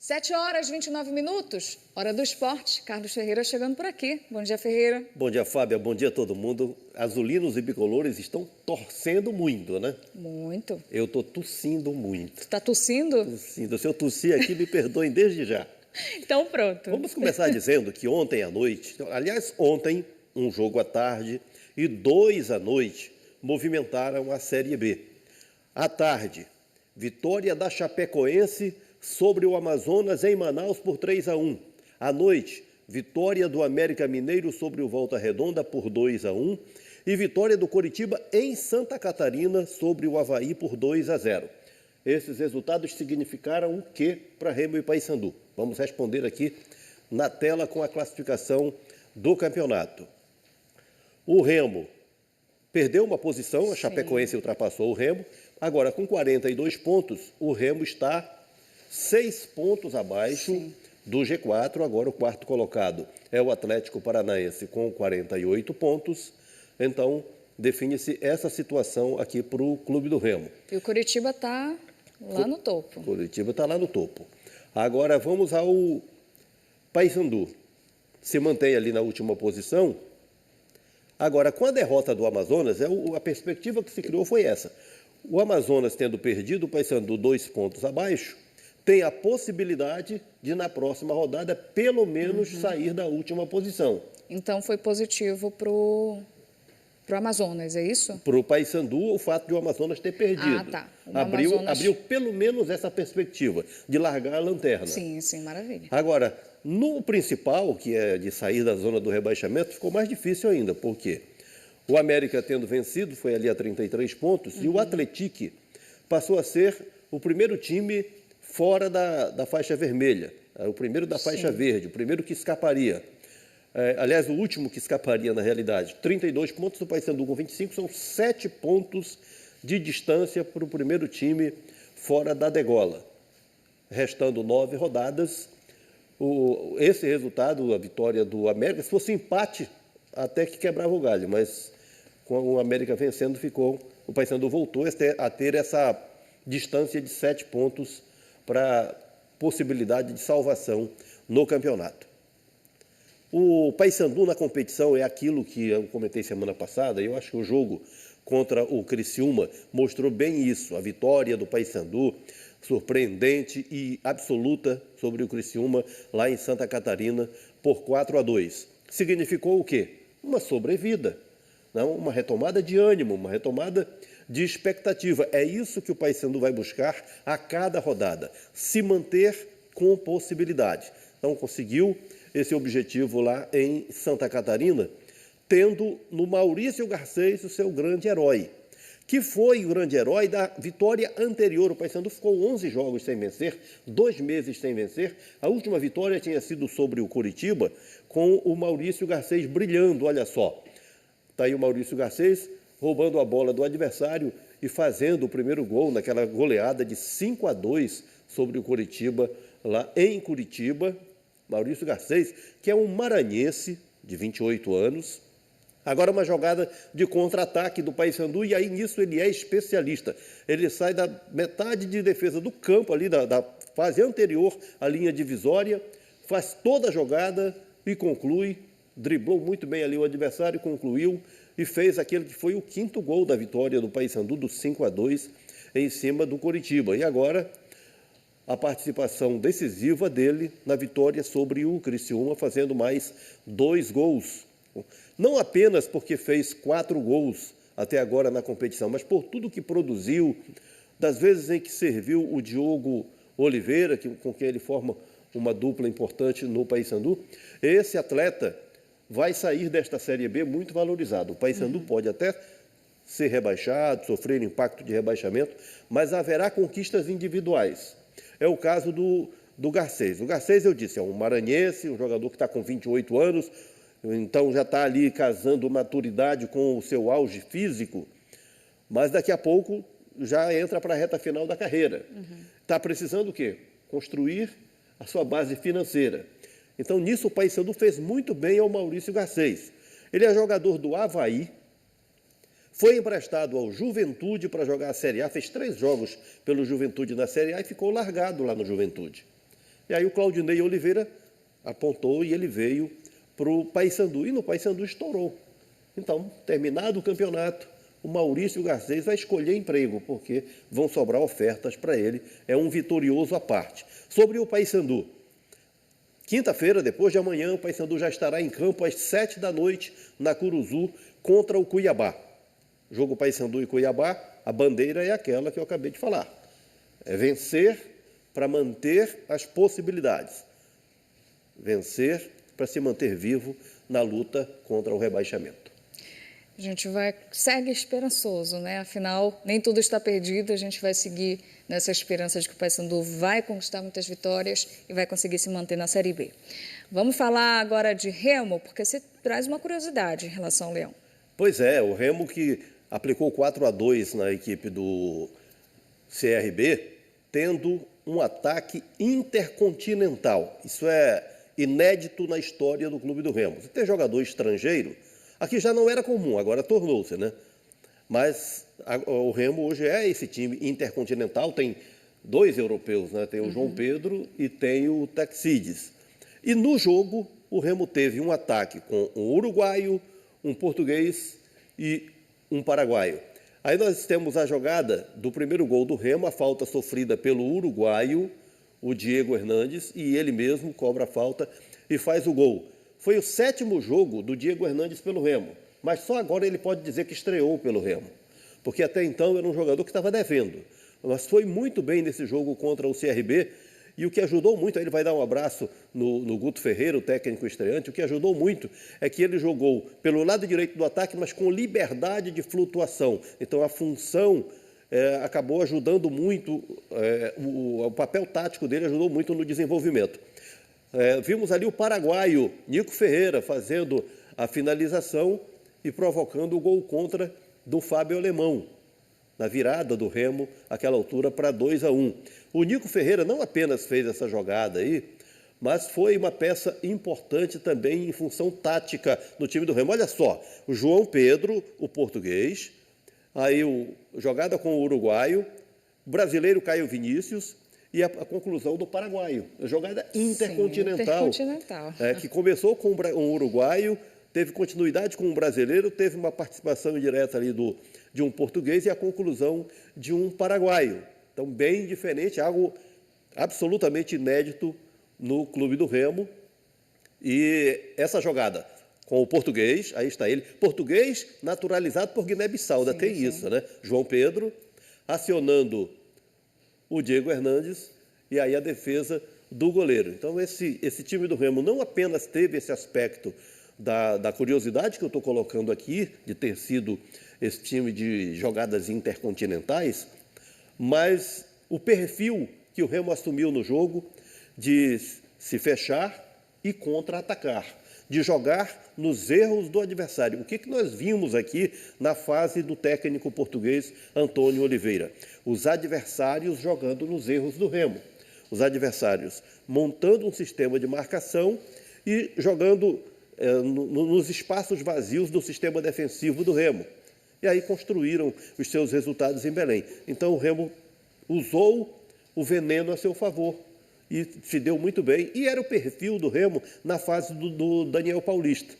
7h29, hora do esporte. Carlos Ferreira chegando por aqui. Bom dia, Ferreira. Bom dia, Fábia. Bom dia a todo mundo. Azulinos e bicolores estão torcendo muito, né? Muito. Eu estou tossindo muito. Você está tossindo? Tossindo. Se eu tossir aqui, me perdoem desde já. Então pronto. Vamos começar dizendo que ontem à noite, aliás, ontem, um jogo à tarde e 2 à noite, movimentaram a Série B. À tarde, vitória da Chapecoense sobre o Amazonas em Manaus por 3-1. À noite, vitória do América Mineiro sobre o Volta Redonda por 2-1 e vitória do Coritiba em Santa Catarina sobre o Avaí por 2-0. Esses resultados significaram o quê para Remo e Paysandu? Vamos responder aqui na tela com a classificação do campeonato. O Remo perdeu uma posição, a Chapecoense ultrapassou o Remo. Agora, com 42 pontos, o Remo está 6 pontos abaixo do G4. Agora, o quarto colocado é o Atlético Paranaense com 48 pontos. Então, define-se essa situação aqui para o Clube do Remo. E o Coritiba está lá no topo. O Coritiba está lá no topo. Agora, vamos ao Paysandu. Se mantém ali na última posição. Agora, com a derrota do Amazonas, a perspectiva que se criou foi essa. O Amazonas, tendo perdido o Paysandu 2 pontos abaixo, tem a possibilidade de, na próxima rodada, pelo menos sair da última posição. Então, foi positivo para o Amazonas, é isso? Para o Paysandu, o fato de o Amazonas ter perdido. Ah, tá. Abriu pelo menos essa perspectiva de largar a lanterna. Sim, maravilha. Agora, no principal, que é de sair da zona do rebaixamento, ficou mais difícil ainda. Por quê? O América, tendo vencido, foi ali a 33 pontos, e o Atlético passou a ser o primeiro time fora da faixa vermelha, o primeiro da faixa verde, o primeiro que escaparia. Aliás, o último que escaparia, na realidade. 32 pontos do Paysandu com 25, são 7 pontos de distância para o primeiro time fora da degola. Restando 9 rodadas, esse resultado, a vitória do América, se fosse empate, até que quebrava o galho, mas com o América vencendo, o Paysandu voltou a ter essa distância de 7 pontos para possibilidade de salvação no campeonato. O Paysandu na competição é aquilo que eu comentei semana passada, e eu acho que o jogo contra o Criciúma mostrou bem isso, a vitória do Paysandu, surpreendente e absoluta sobre o Criciúma lá em Santa Catarina por 4-2. Significou o quê? Uma sobrevida, não? Uma retomada de ânimo, uma retomada de expectativa. É isso que o Paysandu vai buscar a cada rodada, se manter com possibilidade. Então, conseguiu esse objetivo lá em Santa Catarina, tendo no Maurício Garcês o seu grande herói, que foi o grande herói da vitória anterior. O Paysandu ficou 11 jogos sem vencer, 2 meses sem vencer. A última vitória tinha sido sobre o Coritiba, com o Maurício Garcês brilhando, olha só. Está aí o Maurício Garcês roubando a bola do adversário e fazendo o primeiro gol naquela goleada de 5-2 sobre o Coritiba, lá em Curitiba. Maurício Garcês, que é um maranhense de 28 anos. Agora uma jogada de contra-ataque do Paysandu, e aí nisso ele é especialista. Ele sai da metade de defesa do campo, ali da fase anterior à linha divisória, faz toda a jogada e conclui, driblou muito bem ali o adversário, concluiu e fez aquele que foi o 5º gol da vitória do Paysandu, do 5-2 em cima do Coritiba. E agora a participação decisiva dele na vitória sobre o Criciúma, fazendo mais 2 gols. Não apenas porque fez 4 gols até agora na competição, mas por tudo que produziu, das vezes em que serviu o Diogo Oliveira, com quem ele forma uma dupla importante no Paysandu. Esse atleta vai sair desta Série B muito valorizado. O Paysandu pode até ser rebaixado, sofrer impacto de rebaixamento, mas haverá conquistas individuais. É o caso do Garcês. O Garcês, eu disse, é um maranhense, um jogador que está com 28 anos, então já está ali casando maturidade com o seu auge físico, mas daqui a pouco já entra para a reta final da carreira. Está precisando o quê? Construir a sua base financeira. Então, nisso, o Paysandu fez muito bem ao Maurício Garcês. Ele é jogador do Avaí, foi emprestado ao Juventude para jogar a Série A, fez 3 jogos pelo Juventude na Série A e ficou largado lá no Juventude. E aí o Claudinei Oliveira apontou e ele veio para o Paysandu. E no Paysandu estourou. Então, terminado o campeonato, o Maurício Garcês vai escolher emprego, porque vão sobrar ofertas para ele. É um vitorioso à parte. Sobre o Paysandu, quinta-feira, depois de amanhã, o Paysandu já estará em campo às 7h na Curuzu contra o Cuiabá. Jogo Paysandu e Cuiabá, a bandeira é aquela que eu acabei de falar. É vencer para manter as possibilidades. Vencer para se manter vivo na luta contra o rebaixamento. A gente segue esperançoso, né? Afinal, nem tudo está perdido, a gente vai seguir nessa esperança de que o Paysandu vai conquistar muitas vitórias e vai conseguir se manter na Série B. Vamos falar agora de Remo, porque você traz uma curiosidade em relação ao Leão. Pois é, o Remo que aplicou 4-2 na equipe do CRB, tendo um ataque intercontinental. Isso é inédito na história do clube do Remo. Você ter jogador estrangeiro, aqui já não era comum, agora tornou-se, né? Mas o Remo hoje é esse time intercontinental, tem 2 europeus, né? Tem o João Pedro e tem o Taxides. E no jogo, o Remo teve um ataque com um uruguaio, um português e um paraguaio. Aí nós temos a jogada do primeiro gol do Remo, a falta sofrida pelo uruguaio, o Diego Hernandes, e ele mesmo cobra a falta e faz o gol. Foi o 7º jogo do Diego Hernandes pelo Remo, mas só agora ele pode dizer que estreou pelo Remo, porque até então era um jogador que estava devendo. Mas foi muito bem nesse jogo contra o CRB, e o que ajudou muito, aí ele vai dar um abraço no Guto Ferreira, o técnico estreante, o que ajudou muito é que ele jogou pelo lado direito do ataque, mas com liberdade de flutuação. Então a função acabou ajudando muito, o papel tático dele ajudou muito no desenvolvimento. Vimos ali o paraguaio Nico Ferreira fazendo a finalização e provocando o gol contra do Fábio Alemão, na virada do Remo, àquela altura, para 2-1. O Nico Ferreira não apenas fez essa jogada aí, mas foi uma peça importante também em função tática no time do Remo. Olha só, o João Pedro, o português, aí jogada com o uruguaio, o brasileiro Caio Vinícius e a conclusão do paraguaio. A jogada intercontinental. Sim, intercontinental. Que começou com um uruguaio, teve continuidade com um brasileiro, teve uma participação indireta ali de um português e a conclusão de um paraguaio. Então, bem diferente, algo absolutamente inédito no clube do Remo. E essa jogada com o português, aí está ele, português naturalizado por Guiné-Bissau, ainda tem isso, né? João Pedro acionando o Diego Hernandes e aí a defesa do goleiro. Então, esse time do Remo não apenas teve esse aspecto da curiosidade que eu estou colocando aqui, de ter sido esse time de jogadas intercontinentais, mas o perfil que o Remo assumiu no jogo de se fechar e contra-atacar, de jogar nos erros do adversário. O que nós vimos aqui na fase do técnico português Antônio Oliveira? Os adversários jogando nos erros do Remo. Os adversários montando um sistema de marcação e jogando nos espaços vazios do sistema defensivo do Remo. E aí construíram os seus resultados em Belém. Então o Remo usou o veneno a seu favor e se deu muito bem. E era o perfil do Remo na fase do Daniel Paulista,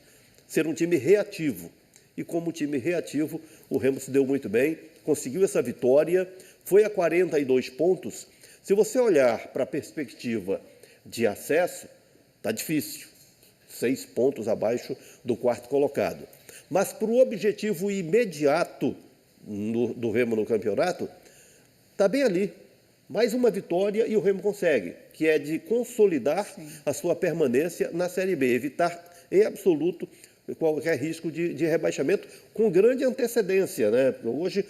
ser um time reativo. E como time reativo, o Remo se deu muito bem, conseguiu essa vitória, foi a 42 pontos. Se você olhar para a perspectiva de acesso, está difícil. 6 pontos abaixo do 4º colocado. Mas para o objetivo imediato do Remo no campeonato, está bem ali. Mais uma vitória e o Remo consegue, que é de consolidar a sua permanência na Série B, evitar em absoluto qualquer risco de rebaixamento com grande antecedência, né? Hoje,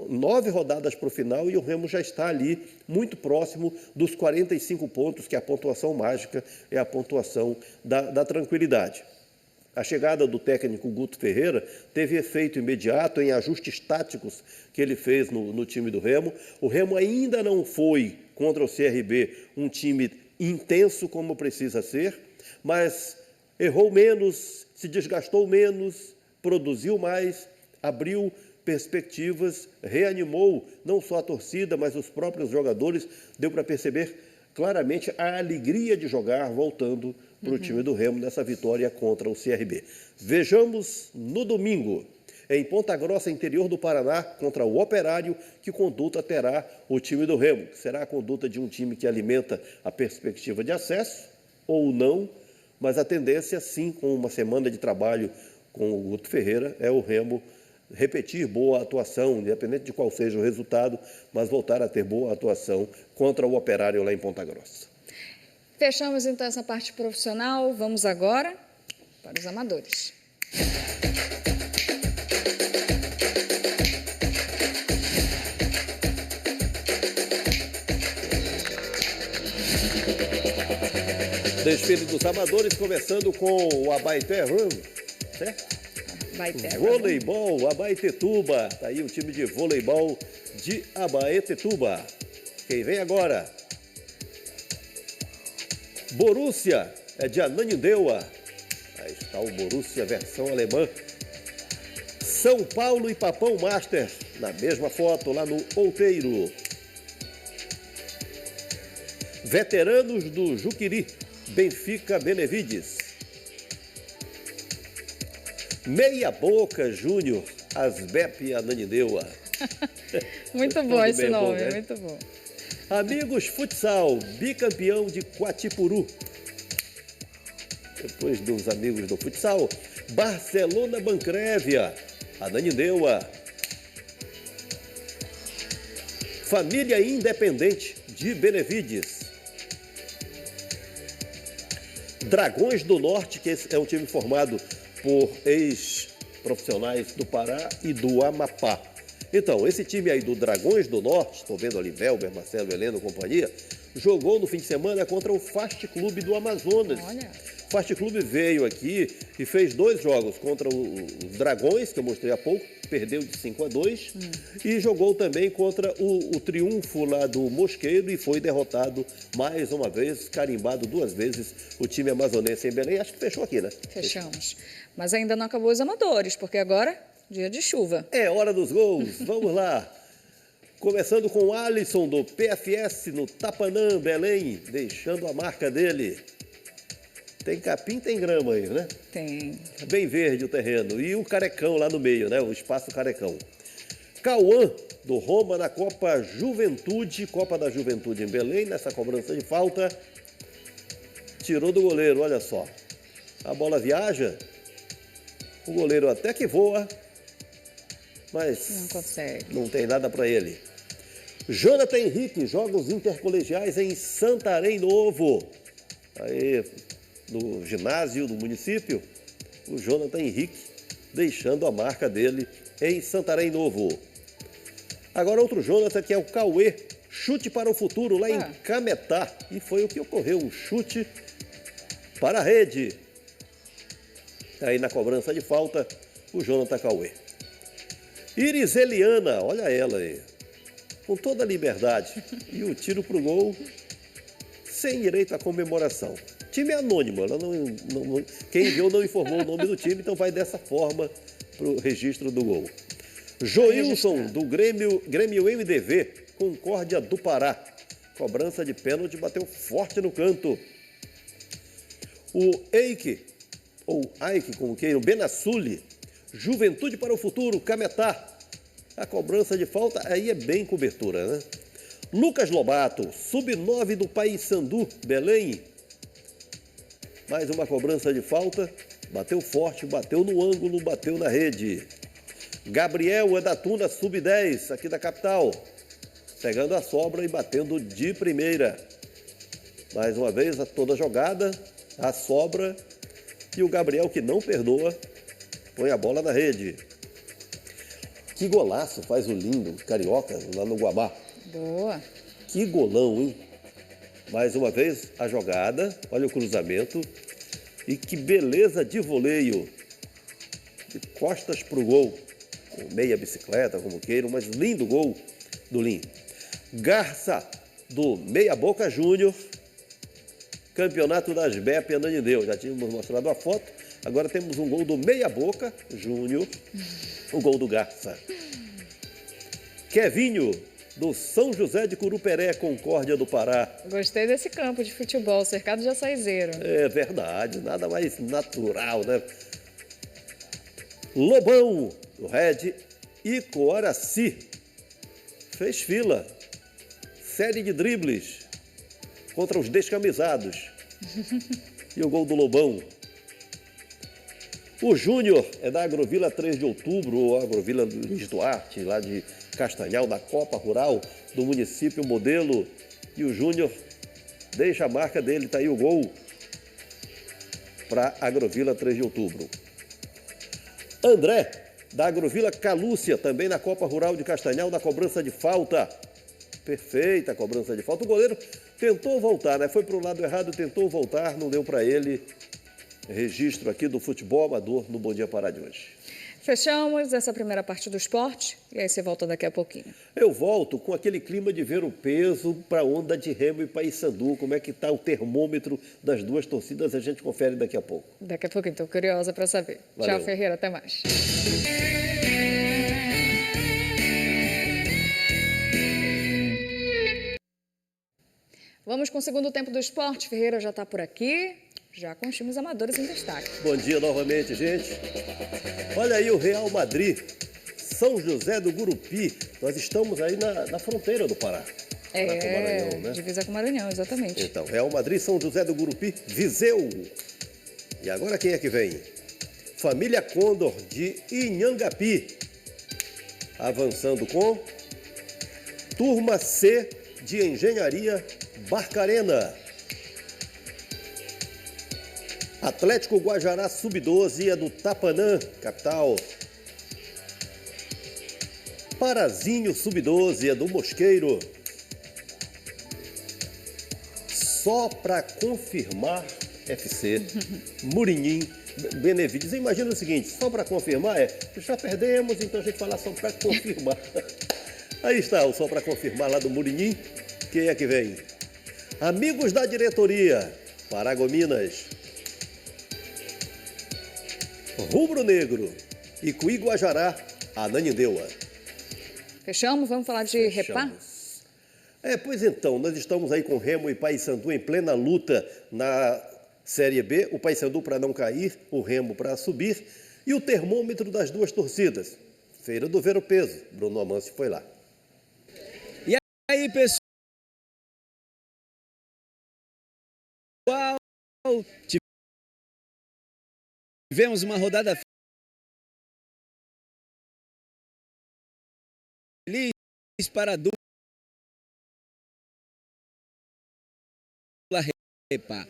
9 rodadas para o final e o Remo já está ali muito próximo dos 45 pontos, que é a pontuação mágica, é a pontuação da tranquilidade. A chegada do técnico Guto Ferreira teve efeito imediato em ajustes táticos que ele fez no time do Remo. O Remo ainda não foi, contra o CRB, um time intenso como precisa ser, mas errou menos, se desgastou menos, produziu mais, abriu perspectivas, reanimou não só a torcida, mas os próprios jogadores. Deu para perceber claramente a alegria de jogar voltando para o time do Remo nessa vitória contra o CRB. Vejamos no domingo, em Ponta Grossa, interior do Paraná, contra o Operário, que conduta terá o time do Remo. Será a conduta de um time que alimenta a perspectiva de acesso ou não, mas a tendência, sim, com uma semana de trabalho com o Guto Ferreira, é o Remo repetir boa atuação, independente de qual seja o resultado, mas voltar a ter boa atuação contra o Operário lá em Ponta Grossa. Fechamos então essa parte profissional, vamos agora para os amadores. Desfile dos amadores, começando com o Abaeté Rum, certo? Voleibol Abaetetuba, está aí o time de voleibol de Abaetetuba. Quem vem agora? Borussia, é de Ananindeua. Aí está o Borussia, versão alemã. São Paulo e Papão Master, na mesma foto, lá no Outeiro. Veteranos do Juquiri, Benfica Benevides. Meia Boca Júnior, Asbep Ananindeua. Muito bom esse nome, bom, né? muito bom. Amigos Futsal, bicampeão de Quatipuru. Depois dos amigos do futsal, Barcelona Bancrévia, Ananindeua. Família Independente de Benevides. Dragões do Norte, que é um time formado por ex-profissionais do Pará e do Amapá. Então, esse time aí do Dragões do Norte, estou vendo ali Velber, Marcelo, Heleno e companhia, jogou no fim de semana contra o Fast Clube do Amazonas. Olha. O Fast Clube veio aqui e fez 2 jogos contra os Dragões, que eu mostrei há pouco, perdeu de 5-2, e jogou também contra o Triunfo lá do Mosqueiro e foi derrotado mais uma vez, carimbado 2 vezes o time amazonense em Belém. Acho que fechou aqui, né? Fechamos. Mas ainda não acabou os amadores, porque agora, dia de chuva. É hora dos gols, vamos lá. Começando com o Alisson do PFS no Tapanã, Belém, deixando a marca dele. Tem capim, tem grama aí, né? Tem. Bem verde o terreno. E o Carecão lá no meio, né? O espaço Carecão. Cauã, do Roma, na Copa Juventude, Copa da Juventude em Belém, nessa cobrança de falta. Tirou do goleiro, olha só. A bola viaja. O goleiro até que voa, mas Não consegue. não tem nada para ele. Jonathan Henrique, Jogos Intercolegiais em Santarém Novo. Aí, no ginásio do município, o Jonathan Henrique deixando a marca dele em Santarém Novo. Agora outro Jonathan, que é o Cauê, chute para o futuro lá em Cametá. E foi o que ocorreu, um chute para a rede. Aí na cobrança de falta, o Jonathan Cauê. Iris Eliana, olha ela aí, com toda a liberdade. E o tiro para o gol, sem direito à comemoração. Time anônimo, ela quem viu não informou o nome do time, então vai dessa forma para o registro do gol. Joilson, do Grêmio MDV, Concórdia do Pará. Cobrança de pênalti, bateu forte no canto. O Eike, ou Aike, como queiram, Benassuli, Juventude para o Futuro, Cametá. A cobrança de falta, aí é bem cobertura, né? Lucas Lobato, Sub-9 do Paissandu, Belém. Mais uma cobrança de falta, bateu forte, bateu no ângulo, bateu na rede. Gabriel é da Tuna, Sub-10, aqui da capital. Pegando a sobra e batendo de primeira. Mais uma vez, toda a jogada, a sobra. E o Gabriel, que não perdoa, põe a bola na rede. Que golaço faz o lindo carioca lá no Guamá. Boa. Que golão, hein? Mais uma vez, a jogada, olha o cruzamento. E que beleza de voleio. De costas para o gol. Com meia bicicleta, como queiram, mas lindo gol do Lim. Garça, do Meia Boca Júnior. Campeonato das BEP Ananindeua. Já tínhamos mostrado a foto. Agora temos um gol do Meia Boca Júnior. O gol do Garça. Kevinho, do São José de Curuperé, Concórdia do Pará. Gostei desse campo de futebol, cercado de açaizeiro. É verdade, nada mais natural, né? Lobão, do Red e Coaraci. Fez fila. Série de dribles contra os descamisados. E o gol do Lobão. O Júnior é da Agrovila 3 de Outubro, ou Agrovila Luiz Duarte, lá de Castanhal, da Copa Rural do município Modelo. E o Júnior deixa a marca dele, tá aí o gol para Agrovila 3 de Outubro. André, da Agrovila Calúcia, também na Copa Rural de Castanhal, na cobrança de falta. Perfeita a cobrança de falta. O goleiro tentou voltar, né? Foi para o lado errado, tentou voltar, não deu para ele. Registro aqui do futebol amador no Bom Dia Pará de hoje. Fechamos essa primeira parte do esporte e aí você volta daqui a pouquinho. Eu volto com aquele clima de ver o peso para a onda de Remo e Paysandu. Como é que está o termômetro das duas torcidas, a gente confere daqui a pouco. Daqui a pouquinho, estou curiosa para saber. Valeu. Tchau, Ferreira, até mais. Vamos com o segundo tempo do esporte. Ferreira já está por aqui, já com os times amadores em destaque. Bom dia novamente, gente. Olha aí o Real Madrid, São José do Gurupi. Nós estamos aí na fronteira do Pará. Com o Maranhão, né? Divisa com o Maranhão, exatamente. Então, Real Madrid, São José do Gurupi, Viseu. E agora quem é que vem? Família Condor de Inhangapi. Avançando com Turma C de Engenharia Barcarena. Atlético Guajará Sub-12 é do Tapanã, capital. Parazinho Sub-12 é do Mosqueiro. Só para confirmar, FC, Murinhim, Benevides. Imagina o seguinte, só para confirmar já perdemos, então a gente fala só para confirmar. Aí está o só para confirmar lá do Murinhim. Quem é que vem? Amigos da diretoria, Paragominas. Rubro Negro e Cuí-Guajará, Ananindeua. Fechamos? Vamos falar de Repá? Pois então, nós estamos aí com Remo e Paysandu em plena luta na Série B. O Paysandu para não cair, o Remo para subir. E o termômetro das duas torcidas. Feira do Ver o Peso. Bruno Amâncio foi lá. E aí, pessoal? Tivemos uma rodada feliz para a dupla Repá.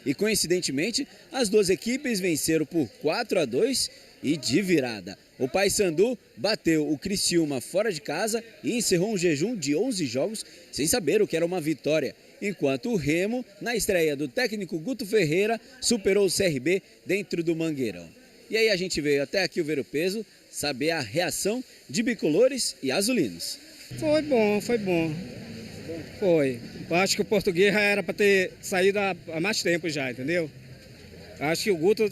E coincidentemente, as duas equipes venceram por 4-2 e de virada. O Paysandu bateu o Criciúma fora de casa e encerrou um jejum de 11 jogos sem saber o que era uma vitória. Enquanto o Remo, na estreia do técnico Guto Ferreira, superou o CRB dentro do Mangueirão. E aí a gente veio até aqui o Ver o Peso, saber a reação de bicolores e azulinos. Foi bom, foi bom. Foi. Eu acho que o português já era para ter saído há mais tempo já, entendeu? Acho que o Guto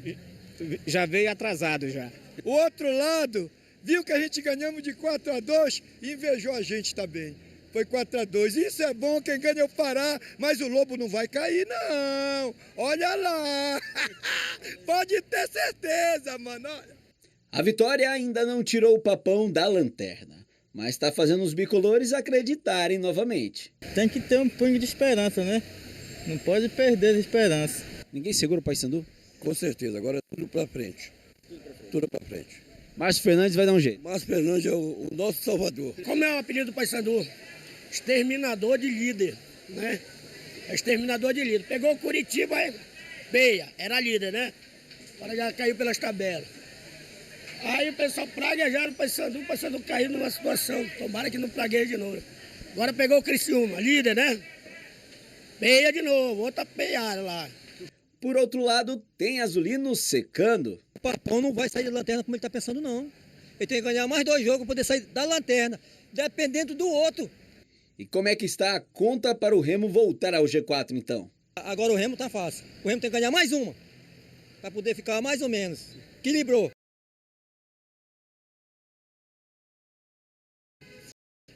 já veio atrasado já. O outro lado viu que a gente ganhamos de 4-2 e invejou a gente também. Foi 4-2. Isso é bom, quem ganha é o Pará, mas o Lobo não vai cair, não. Olha lá. Pode ter certeza, mano. A vitória ainda não tirou o papão da lanterna, mas está fazendo os bicolores acreditarem novamente. Tem que ter um pingo de esperança, né? Não pode perder a esperança. Ninguém segura o Paysandu? Com certeza, agora é tudo pra frente. Tudo pra frente. Márcio Fernandes vai dar um jeito. Márcio Fernandes é o nosso salvador. Como é o apelido do Paysandu? Exterminador de líder, né? Exterminador de líder. Pegou o Curitiba, Beia, era líder, né? Agora já caiu pelas tabelas. Aí o pessoal praguejaram o Paysandu caiu numa situação. Tomara que não pragueje de novo. Agora pegou o Criciúma, líder, né? Beia de novo, outra peiada lá. Por outro lado, tem azulino secando. O Papão não vai sair da lanterna como ele está pensando, não. Ele tem que ganhar mais 2 jogos para poder sair da lanterna, dependendo do outro. E como é que está a conta para o Remo voltar ao G4, então? Agora o Remo tá fácil. O Remo tem que ganhar mais uma, para poder ficar mais ou menos. Equilibrou.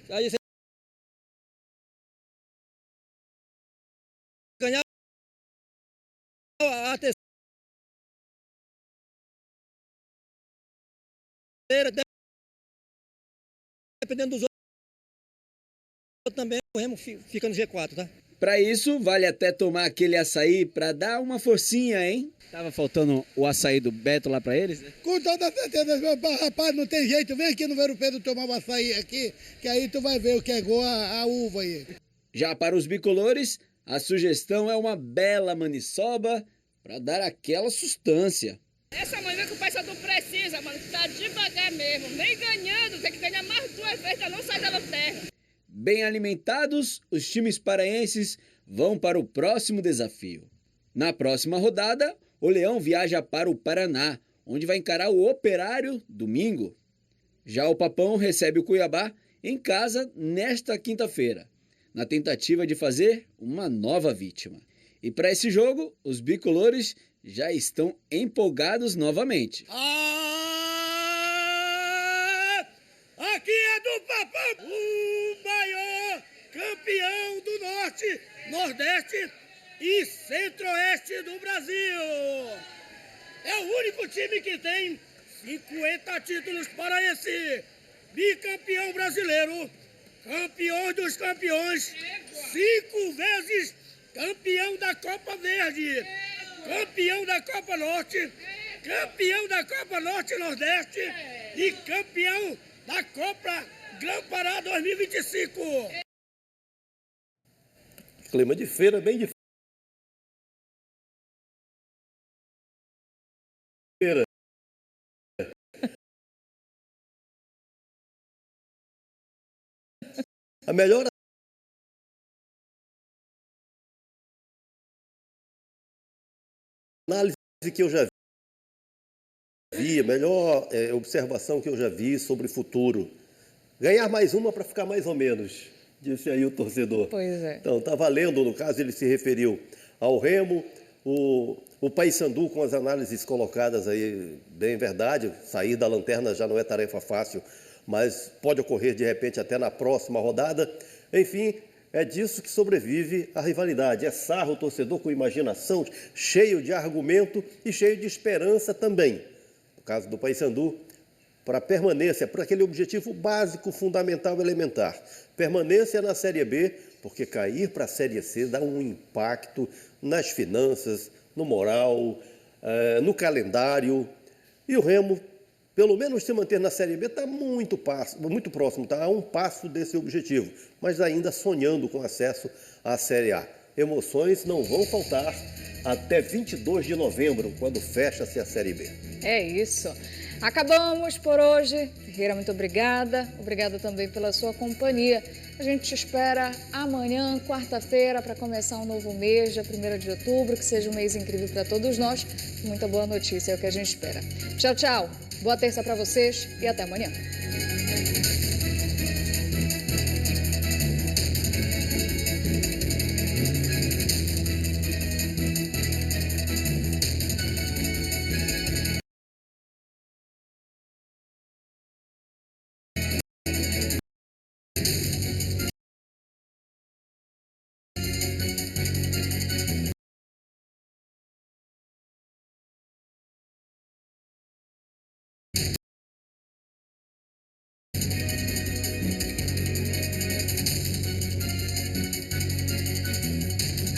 Aí você ganhar a terceira, dependendo dos outros também, o Remo fica no G4, tá? Para isso, vale até tomar aquele açaí para dar uma forcinha, hein? Tava faltando o açaí do Beto lá para eles, né? Com toda certeza, rapaz, não tem jeito. Vem aqui no Ver Pedro tomar um açaí aqui, que aí tu vai ver o que é igual a uva aí. Já para os bicolores, a sugestão é uma bela maniçoba para dar aquela sustância. Essa manhã que o Paysandu precisa, mano, tá devagar mesmo. Nem ganhando, tem que ganhar mais 2 vezes pra não sair da lanterna. Bem alimentados, os times paraenses vão para o próximo desafio. Na próxima rodada, o Leão viaja para o Paraná, onde vai encarar o Operário domingo. Já o Papão recebe o Cuiabá em casa nesta quinta-feira, na tentativa de fazer uma nova vítima. E para esse jogo, os bicolores já estão empolgados novamente. Aqui é do Papão, o maior campeão do Norte, Nordeste e Centro-Oeste do Brasil. É o único time que tem 50 títulos paraense, bicampeão brasileiro, campeão dos campeões, 5 vezes campeão da Copa Verde, campeão da Copa Norte, campeão da Copa Norte e Nordeste e campeão da Copa Gran-Pará 2025. Clima de feira, bem de feira. A melhor análise que eu já vi, a melhor observação que eu já vi sobre o futuro. Ganhar mais uma para ficar mais ou menos, disse aí o torcedor. Pois é. Então, está valendo, no caso, ele se referiu ao Remo, o Paysandu com as análises colocadas aí, bem verdade, sair da lanterna já não é tarefa fácil, mas pode ocorrer, de repente, até na próxima rodada. Enfim, é disso que sobrevive a rivalidade. É sarro, o torcedor com imaginação, cheio de argumento e cheio de esperança também. No caso do Paysandu, para permanência, para aquele objetivo básico, fundamental, elementar. Permanência na Série B, porque cair para a Série C dá um impacto nas finanças, no moral, no calendário. E o Remo, pelo menos se manter na Série B, está muito próximo, está a um passo desse objetivo, mas ainda sonhando com acesso à Série A. Emoções não vão faltar até 22 de novembro, quando fecha-se a Série B. É isso. Acabamos por hoje. Ferreira, muito obrigada. Obrigada também pela sua companhia. A gente te espera amanhã, quarta-feira, para começar um novo mês, dia 1º de outubro, que seja um mês incrível para todos nós. Muita boa notícia, é o que a gente espera. Tchau, tchau. Boa terça para vocês e até amanhã.